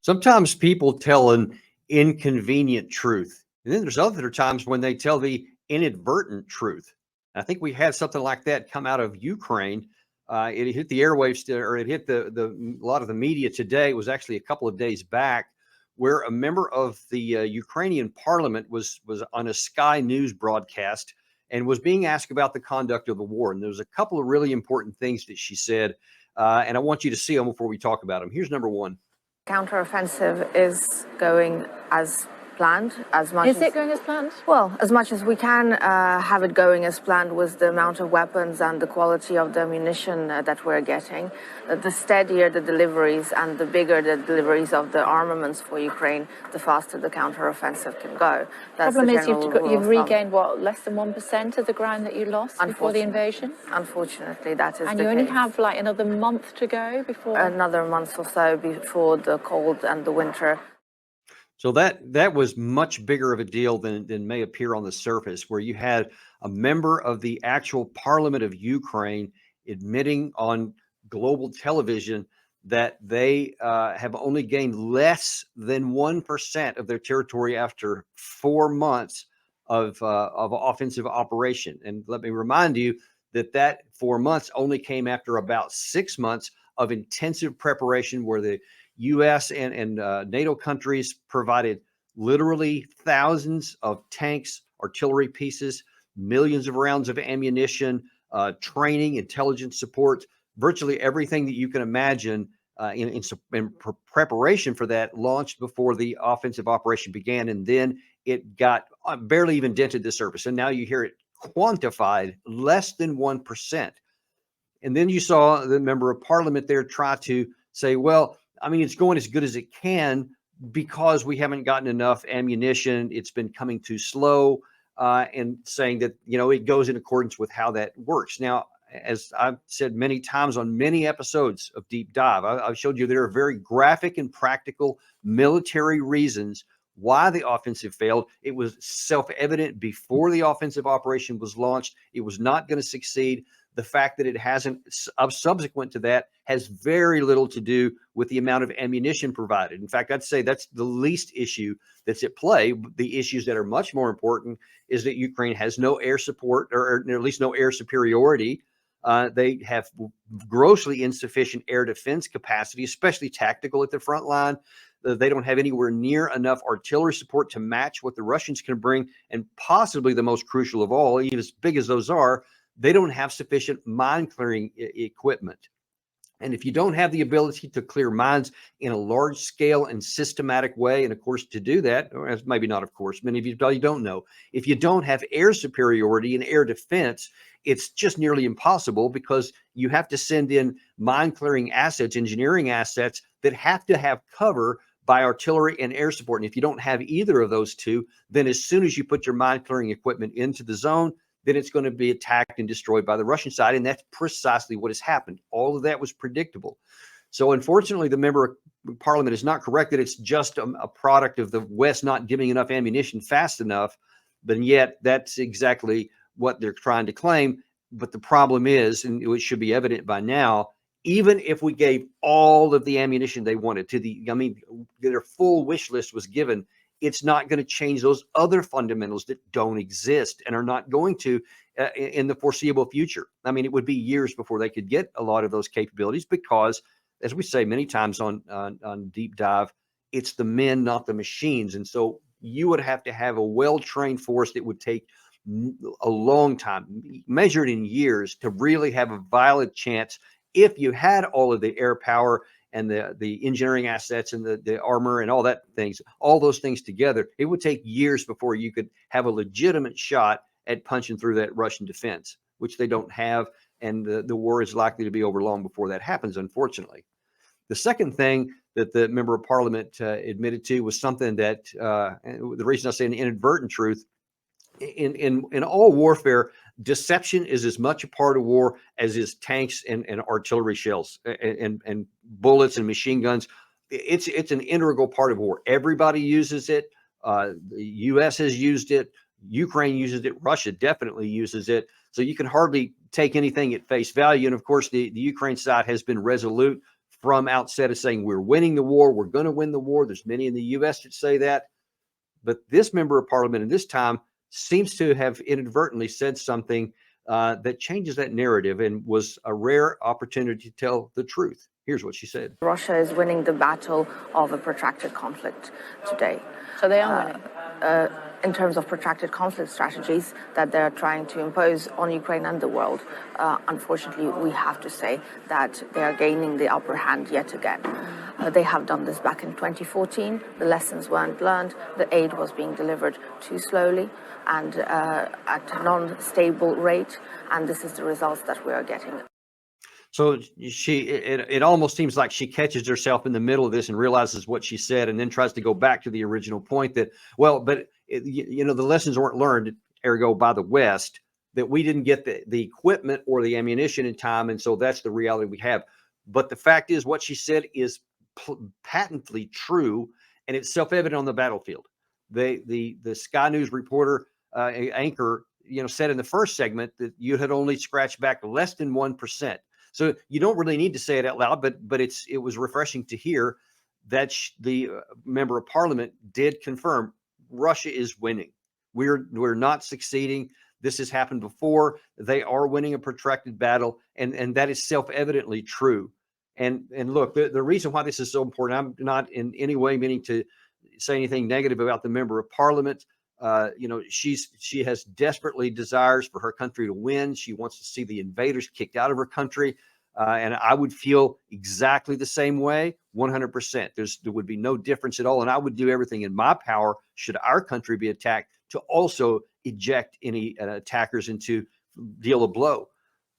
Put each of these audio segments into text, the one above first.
Sometimes people tell an inconvenient truth. And then there's other times when they tell the inadvertent truth. I think we had something like that come out of Ukraine. It hit the airwaves, or it hit a lot of the media today. It was actually a couple of days back, where a member of the Ukrainian parliament was on a Sky News broadcast and was being asked about the conduct of the war. And there was a couple of really important things that she said, and I want you to see them before we talk about them. Here's number one. Counteroffensive is going as planned. Is it going as planned? Well, as much as we can have it going as planned with the amount of weapons and the quality of the ammunition that we're getting. The steadier the deliveries and the bigger the deliveries of the armaments for Ukraine, the faster the counteroffensive can go. That's the problem is you've regained, what, less than 1% of the ground that you lost before the invasion? Unfortunately, that is the case. And you only have like another month to go before? Another month or so before the cold and the winter. So that was much bigger of a deal than may appear on the surface, where you had a member of the actual parliament of Ukraine admitting on global television that they have only gained less than 1% of their territory after 4 months of offensive operation. And let me remind you that 4 months only came after about 6 months of intensive preparation, where the U.S. and NATO countries provided literally thousands of tanks, artillery pieces, millions of rounds of ammunition, training, intelligence support, virtually everything that you can imagine in preparation for that launched before the offensive operation began. And then it got barely even dented the surface. And now you hear it quantified less than 1%. And then you saw the member of parliament there try to say, well, I mean, it's going as good as it can because we haven't gotten enough ammunition. It's been coming too slow, and saying that, it goes in accordance with how that works. Now, as I've said many times on many episodes of Deep Dive, I've showed you there are very graphic and practical military reasons why the offensive failed. It was self-evident before the offensive operation was launched. It was not going to succeed. The fact that it hasn't subsequent to that has very little to do with the amount of ammunition provided. In fact, I'd say that's the least issue that's at play. The issues that are much more important is that Ukraine has no air support, or at least no air superiority. They have grossly insufficient air defense capacity, especially tactical at the front line. They don't have anywhere near enough artillery support to match what the Russians can bring. And possibly the most crucial of all, even as big as those are, they don't have sufficient mine clearing equipment. And if you don't have the ability to clear mines in a large scale and systematic way, and of course to do that, or maybe not of course, many of you probably don't know, if you don't have air superiority and air defense, it's just nearly impossible, because you have to send in mine clearing assets, engineering assets that have to have cover by artillery and air support. And if you don't have either of those two, then as soon as you put your mine clearing equipment into the zone, then it's going to be attacked and destroyed by the Russian side. And that's precisely what has happened. All of that was predictable. So unfortunately, the member of parliament is not correct that it's just a product of the West not giving enough ammunition fast enough. But yet that's exactly what they're trying to claim. But the problem is, and it should be evident by now, even if we gave all of the ammunition they wanted their full wish list was given, it's not going to change those other fundamentals that don't exist and are not going to in the foreseeable future. I mean, it would be years before they could get a lot of those capabilities because, as we say many times on Deep Dive, it's the men, not the machines. And so you would have to have a well-trained force that would take a long time, measured in years, to really have a violent chance. If you had all of the air power and the engineering assets and the armor and all those things together, it would take years before you could have a legitimate shot at punching through that Russian defense, which they don't have. And the war is likely to be over long before that happens, unfortunately. The second thing that the member of parliament admitted to was something that, the reason I say an inadvertent truth, in all warfare, deception is as much a part of war as is tanks and artillery shells and bullets and machine guns. It's an integral part of war. Everybody uses it. The U.S. has used it. Ukraine uses it. Russia definitely uses it. So you can hardly take anything at face value. And of course, the Ukraine side has been resolute from outset of saying we're winning the war, we're going to win the war. There's many in the U.S. that say that. But this member of parliament in this time seems to have inadvertently said something that changes that narrative and was a rare opportunity to tell the truth. Here's what she said. Russia is winning the battle of a protracted conflict today. So they are winning? In terms of protracted conflict strategies that they're trying to impose on Ukraine and the world, unfortunately, we have to say that they are gaining the upper hand yet again. They have done this back in 2014. The lessons weren't learned. The aid was being delivered too slowly and at a non-stable rate. And this is the results that we are getting. So it almost seems like she catches herself in the middle of this and realizes what she said, and then tries to go back to the original point that, well, but the lessons weren't learned, ergo by the West, that we didn't get the equipment or the ammunition in time, and so that's the reality we have. But the fact is, what she said is patently true, and it's self-evident on the battlefield. The Sky News reporter anchor, said in the first segment that you had only scratched back less than 1%. So you don't really need to say it out loud, but it was refreshing to hear that the member of parliament did confirm Russia is winning. We're not succeeding. This has happened before. They are winning a protracted battle, and that is self-evidently true. And look, the reason why this is so important, I'm not in any way meaning to say anything negative about the member of parliament. She has desperately desires for her country to win. She wants to see the invaders kicked out of her country. And I would feel exactly the same way, 100%. There would be no difference at all. And I would do everything in my power, should our country be attacked, to also eject any attackers and to deal a blow.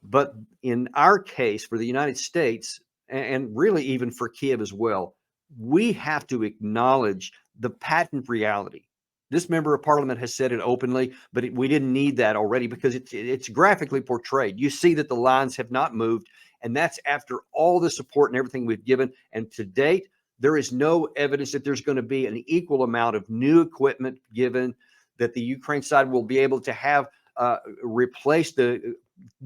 But in our case, for the United States, and really even for Kiev as well, we have to acknowledge the patent reality. This member of parliament has said it openly, but we didn't need that already because it's graphically portrayed. You see that the lines have not moved, and that's after all the support and everything we've given. And to date, there is no evidence that there's going to be an equal amount of new equipment given, that the Ukraine side will be able to have replaced the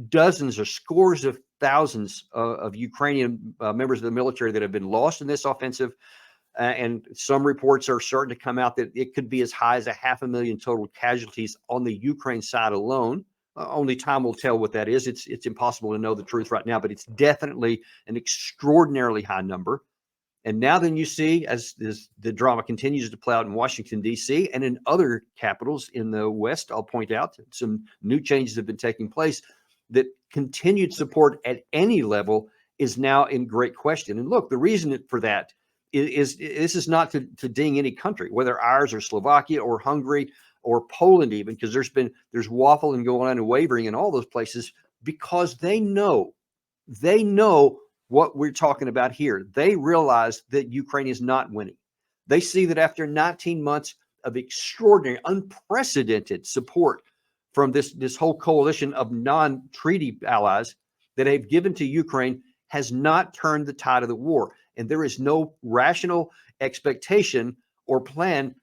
dozens or scores of thousands of Ukrainian members of the military that have been lost in this offensive. And some reports are starting to come out that it could be as high as 500,000 total casualties on the Ukraine side alone. Only time will tell what that is. It's impossible to know the truth right now, but it's definitely an extraordinarily high number. And now then you see, as the drama continues to play out in Washington, D.C. and in other capitals in the West, I'll point out some new changes have been taking place, that continued support at any level is now in great question. And look, the reason for that is this is not to ding any country, whether ours or Slovakia or Hungary or Poland even, because there's waffling going on and wavering in all those places, because they know what we're talking about here. They realize that Ukraine is not winning. They see that after 19 months of extraordinary, unprecedented support from this whole coalition of non-treaty allies that have given to Ukraine has not turned the tide of the war. And there is no rational expectation or plan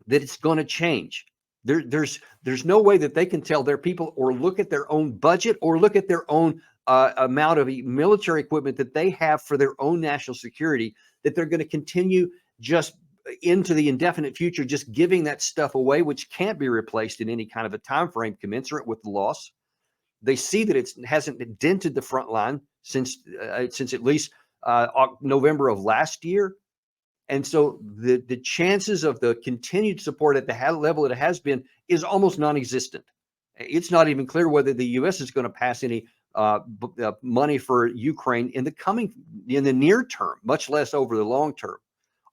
that it's going to change. There's no way that they can tell their people, or look at their own budget, or look at their own amount of military equipment that they have for their own national security, that they're going to continue just into the indefinite future, just giving that stuff away, which can't be replaced in any kind of a time frame commensurate with the loss. They see that it hasn't dented the front line since at least November of last year. And so the chances of the continued support at the level it has been is almost non-existent. It's not even clear whether the U.S. is going to pass any money for Ukraine in the near term, much less over the long term.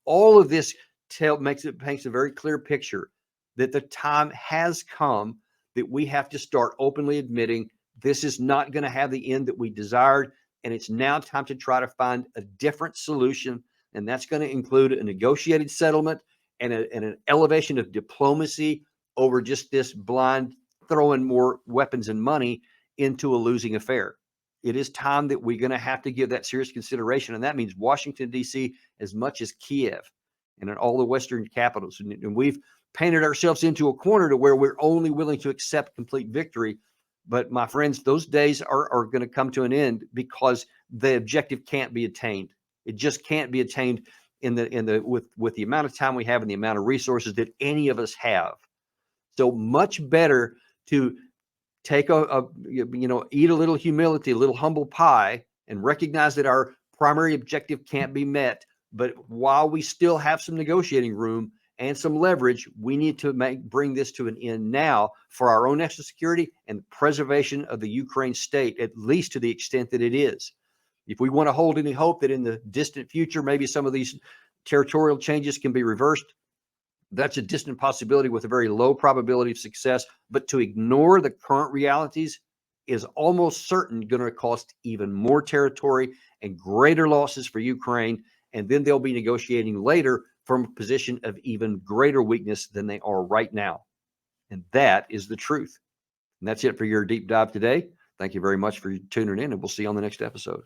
All of this paints a very clear picture that the time has come that we have to start openly admitting this is not going to have the end that we desired, and it's now time to try to find a different solution, and that's going to include a negotiated settlement and an elevation of diplomacy over just this blind throwing more weapons and money into a losing affair. It is time that we're going to have to give that serious consideration, and that means Washington, D.C., as much as Kiev and in all the Western capitals. And we've painted ourselves into a corner to where we're only willing to accept complete victory. But my friends, those days are going to come to an end, because the objective can't be attained. It just can't be attained with the amount of time we have and the amount of resources that any of us have. So much better to take eat a little humility, a little humble pie, and recognize that our primary objective can't be met. But while we still have some negotiating room and some leverage, we need to bring this to an end now for our own national security and the preservation of the Ukraine state, at least to the extent that it is. If we want to hold any hope that in the distant future, maybe some of these territorial changes can be reversed, that's a distant possibility with a very low probability of success. But to ignore the current realities is almost certain going to cost even more territory and greater losses for Ukraine. And then they'll be negotiating later from a position of even greater weakness than they are right now. And that is the truth. And that's it for your deep dive today. Thank you very much for tuning in, and we'll see you on the next episode.